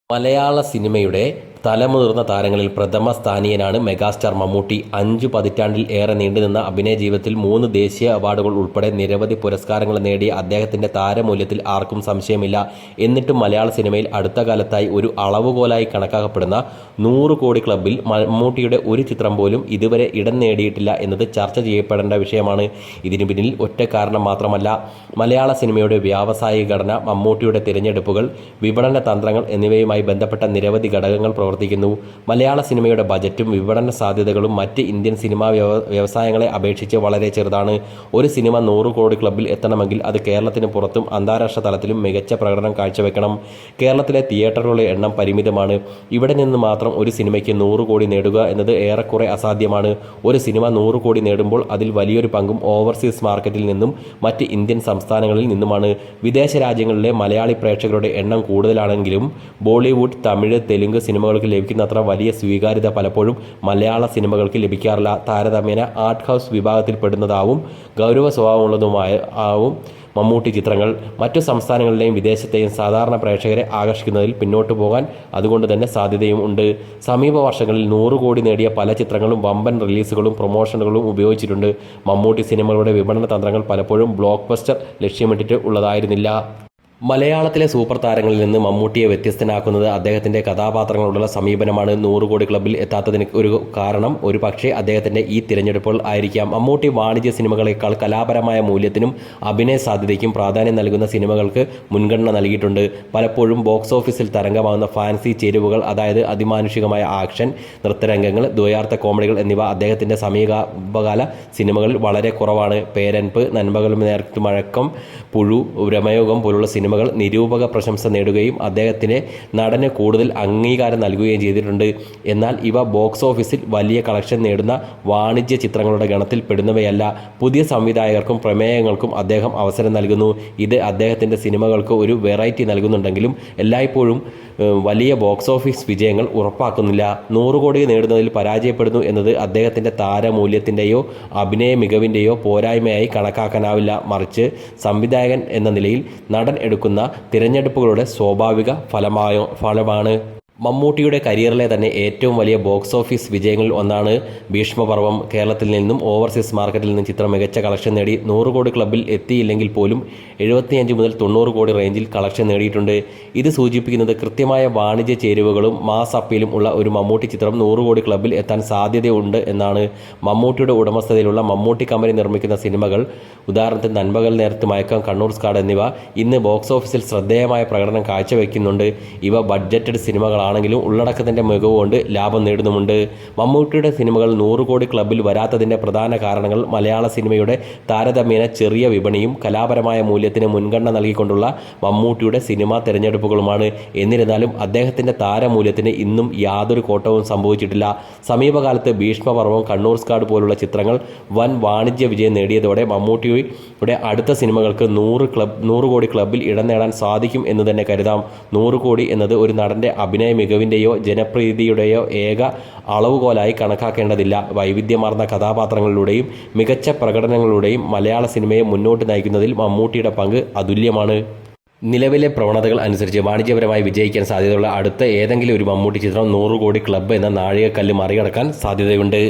മലയാള സിനിമയുടെ തലമുതിർന്ന താരങ്ങളിൽ പ്രഥമ സ്ഥാനീയനാണ് മെഗാസ്റ്റാർ മമ്മൂട്ടി. 5 പതിറ്റാണ്ടിൽ ഏറെ നീണ്ടുനിന്ന അഭിനയ ജീവിതത്തിൽ 3 ദേശീയ അവാർഡുകൾ ഉൾപ്പെടെ നിരവധി പുരസ്കാരങ്ങൾ നേടിയ അദ്ദേഹത്തിന്റെ താരമൂല്യത്തിൽ ആർക്കും സംശയമില്ല. എന്നിട്ടും മലയാള സിനിമയിൽ അടുത്ത കാലത്തായി ഒരു അളവുകോലായി കണക്കാക്കപ്പെടുന്ന 100 കോടി ക്ലബ്ബിൽ മമ്മൂട്ടിയുടെ ഒരു ചിത്രം പോലും ഇതുവരെ ഇടം നേടിയിട്ടില്ല എന്നത് ചർച്ച ചെയ്യപ്പെടേണ്ട വിഷയമാണ്. ഇതിനു പിന്നിൽ ഒറ്റ കാരണം മാത്രമല്ല. മലയാള സിനിമയുടെ വ്യാവസായിക ഘടന, മമ്മൂട്ടിയുടെ തിരഞ്ഞെടുപ്പുകൾ, വിപണന തന്ത്രങ്ങൾ എന്നിവയുമായി ബന്ധപ്പെട്ട നിരവധി ഘടകങ്ങൾ പ്രവർത്തിക്കുന്നു. മലയാള സിനിമയുടെ ബജറ്റും വിപണന സാധ്യതകളും മറ്റ് ഇന്ത്യൻ സിനിമാ വ്യവസായങ്ങളെ അപേക്ഷിച്ച് വളരെ ചെറുതാണ്. ഒരു സിനിമ 100 കോടി ക്ലബ്ബിൽ എത്തണമെങ്കിൽ അത് കേരളത്തിന് പുറത്തും അന്താരാഷ്ട്ര തലത്തിലും മികച്ച പ്രകടനം കാഴ്ചവെക്കണം. കേരളത്തിലെ തിയേറ്ററുകളുടെ എണ്ണം പരിമിതമാണ്. ഇവിടെ നിന്ന് മാത്രം ഒരു സിനിമയ്ക്ക് 100 കോടി നേടുക എന്നത് ഏറെക്കുറെ അസാധ്യമാണ്. ഒരു സിനിമ 100 കോടി നേടുമ്പോൾ അതിൽ വലിയൊരു പങ്കും ഓവർസീസ് മാർക്കറ്റിൽ നിന്നും മറ്റ് ഇന്ത്യൻ സംസ്ഥാനങ്ങളിൽ നിന്നുമാണ്. വിദേശ രാജ്യങ്ങളിലെ മലയാളി പ്രേക്ഷകരുടെ എണ്ണം കൂടുതലാണെങ്കിലും ബോളിവുഡ്, തമിഴ്, തെലുങ്ക് സിനിമകൾക്ക് ലഭിക്കുന്നത്ര വലിയ സ്വീകാര്യത പലപ്പോഴും മലയാള സിനിമകൾക്ക് ലഭിക്കാറില്ല. താരതമ്യേന ആർട്ട് ഹൗസ് വിഭാഗത്തിൽപ്പെടുന്നതാവും ഗൗരവ സ്വഭാവമുള്ളതുമാവും മമ്മൂട്ടി ചിത്രങ്ങൾ. മറ്റു സംസ്ഥാനങ്ങളിലെയും വിദേശത്തെയും സാധാരണ പ്രേക്ഷകരെ ആകർഷിക്കുന്നതിൽ പിന്നോട്ടു പോകാൻ അതുകൊണ്ട് തന്നെ സാധ്യതയും ഉണ്ട്. സമീപ വർഷങ്ങളിൽ 100 കോടി നേടിയ പല ചിത്രങ്ങളും വമ്പൻ റിലീസുകളും പ്രൊമോഷനുകളും ഉപയോഗിച്ചിട്ടുണ്ട്. മമ്മൂട്ടി സിനിമകളുടെ വിപണന തന്ത്രങ്ങൾ പലപ്പോഴും ബ്ലോക്ക് ബസ്റ്റർ ലക്ഷ്യമിട്ടിട്ട് ഉള്ളതായിരുന്നില്ല. മലയാളത്തിലെ സൂപ്പർ താരങ്ങളിൽ നിന്ന് മമ്മൂട്ടിയെ വ്യത്യസ്തനാക്കുന്നത് അദ്ദേഹത്തിന്റെ കഥാപാത്രങ്ങളോടുള്ള സമീപനമാണ്. 100 കോടി ക്ലബ്ബിൽ എത്താത്തതിന് ഒരു കാരണം ഒരു പക്ഷേ അദ്ദേഹത്തിന്റെ ഈ തിരഞ്ഞെടുപ്പുകൾ ആയിരിക്കാം. മമ്മൂട്ടി വാണിജ്യ സിനിമകളെക്കാൾ കലാപരമായ മൂല്യത്തിനും അഭിനയ സാധ്യതയ്ക്കും പ്രാധാന്യം നൽകുന്ന സിനിമകൾക്ക് മുൻഗണന നൽകിയിട്ടുണ്ട്. പലപ്പോഴും ബോക്സ് ഓഫീസിൽ തരംഗമാകുന്ന ഫാൻസി ചേരുവകൾ, അതായത് അതിമാനുഷികമായ ആക്ഷൻ, നൃത്തരംഗങ്ങൾ, ദ്വയാർത്ഥ കോമഡികൾ എന്നിവ അദ്ദേഹത്തിന്റെ സമീപകാല സിനിമകളിൽ വളരെ കുറവാണ്. പേരൻപ്, നന്മകളും നേർക്കു മഴക്കം, പുഴു, രമയോഗം പോലുള്ള സിനിമകൾ നിരൂപക പ്രശംസ നേടുകയും അദ്ദേഹത്തിന് നടന് കൂടുതൽ അംഗീകാരം നൽകുകയും ചെയ്തിട്ടുണ്ട്. എന്നാൽ ഇവ ബോക്സ് ഓഫീസിൽ വലിയ കളക്ഷൻ നേടുന്ന വാണിജ്യ ചിത്രങ്ങളുടെ ഗണത്തിൽ പെടുന്നവയല്ല. പുതിയ സംവിധായകർക്കും പ്രമേയങ്ങൾക്കും അദ്ദേഹം അവസരം നൽകുന്നു. ഇത് അദ്ദേഹത്തിന്റെ സിനിമകൾക്ക് ഒരു വെറൈറ്റി നൽകുന്നുണ്ടെങ്കിലും എല്ലായ്പ്പോഴും വലിയ ബോക്സ് ഓഫീസ് വിജയങ്ങൾ ഉറപ്പാക്കുന്നില്ല. 100 കോടി നേടുന്നതിൽ പരാജയപ്പെടുന്നു എന്നത് അദ്ദേഹത്തിന്റെ താരമൂല്യത്തിൻ്റെയോ അഭിനയ മികവിൻ്റെയോ പോരായ്മയായി കണക്കാക്കാനാവില്ല. മറിച്ച് സംവിധായകൻ എന്ന നിലയിൽ നടൻ എടുക്കുന്ന തിരഞ്ഞെടുപ്പുകളുടെ സ്വാഭാവിക ഫലമാണ്. മമ്മൂട്ടിയുടെ കരിയറിലെ തന്നെ ഏറ്റവും വലിയ ബോക്സ് ഓഫീസ് വിജയങ്ങളിൽ ഒന്നാണ് ഭീഷ്മപർവം. കേരളത്തിൽ നിന്നും ഓവർസീസ് മാർക്കറ്റിൽ നിന്നും ചിത്രം മികച്ച കളക്ഷൻ നേടി. 100 കോടി ക്ലബ്ബിൽ എത്തിയില്ലെങ്കിൽ പോലും 75 മുതൽ 90 കോടി റേഞ്ചിൽ കളക്ഷൻ നേടിയിട്ടുണ്ട്. ഇത് സൂചിപ്പിക്കുന്നത് കൃത്യമായ വാണിജ്യ ചേരുവകളും മാസ് അപ്പീലും ഉള്ള ഒരു മമ്മൂട്ടി ചിത്രം 100 കോടി ക്ലബ്ബിൽ എത്താൻ സാധ്യതയുണ്ട് എന്നാണ്. മമ്മൂട്ടിയുടെ ഉടമസ്ഥതയിലുള്ള മമ്മൂട്ടി കമ്പനി നിർമ്മിക്കുന്ന സിനിമകൾ, ഉദാഹരണത്തിന് നന്മകൾ നേർത്ത് മയക്കം, കണ്ണൂർ സ്ക്വാഡ് എന്നിവ ഇന്ന് ബോക്സ് ഓഫീസിൽ ശ്രദ്ധേയമായ പ്രകടനം കാഴ്ചവെക്കുന്നുണ്ട്. ഇവ ബഡ്ജറ്റഡ് സിനിമകളാണെങ്കിലും ഉള്ളടക്കത്തിന്റെ മികവ് കൊണ്ട് ലാഭം നേടുന്നുമുണ്ട്. മമ്മൂട്ടിയുടെ സിനിമകൾ 100 കോടി ക്ലബ്ബിൽ വരാത്തതിന്റെ പ്രധാന കാരണങ്ങൾ മലയാള സിനിമയുടെ താരതമ്യേന ചെറിയ വിപണിയും കലാപരമായ മൂല്യത്തിന് മുൻഗണന നൽകിക്കൊണ്ടുള്ള മമ്മൂട്ടിയുടെ സിനിമാ തിരഞ്ഞെടുപ്പുകളുമാണ്. എന്നിരുന്നാലും അദ്ദേഹത്തിന്റെ താരമൂല്യത്തിന് ഇന്നും യാതൊരു കോട്ടവും സംഭവിച്ചിട്ടില്ല. സമീപകാലത്ത് ഭീഷ്മപർവം, കണ്ണൂർ സ്ക്വാഡ് പോലുള്ള ചിത്രങ്ങൾ വൻ വാണിജ്യ വിജയം നേടിയതോടെ മമ്മൂട്ടിയുടെ അടുത്ത സിനിമകൾക്ക് 100 കോടി ക്ലബ്ബിൽ ഇടം നേടാൻ സാധിക്കും എന്ന് തന്നെ കരുതാം. 100 കോടി എന്നത് ഒരു നടന്റെ അഭിനയ മികവിൻ്റെയോ ജനപ്രീതിയുടെയോ ഏക അളവുകോലായി കണക്കാക്കേണ്ടതില്ല. വൈവിധ്യമാർന്ന കഥാപാത്രങ്ങളിലൂടെയും മികച്ച പ്രകടനങ്ങളിലൂടെയും മലയാള സിനിമയെ മുന്നോട്ട് നയിക്കുന്നതിൽ മമ്മൂട്ടിയുടെ പങ്ക് അതുല്യമാണ്. നിലവിലെ പ്രവണതകൾ അനുസരിച്ച് വാണിജ്യപരമായി വിജയിക്കാൻ സാധ്യതയുള്ള അടുത്ത ഏതെങ്കിലും ഒരു മമ്മൂട്ടി ചിത്രം 100 കോടി ക്ലബ്ബ് എന്ന നാഴികക്കല്ല് മറികടക്കാൻ സാധ്യതയുണ്ട്.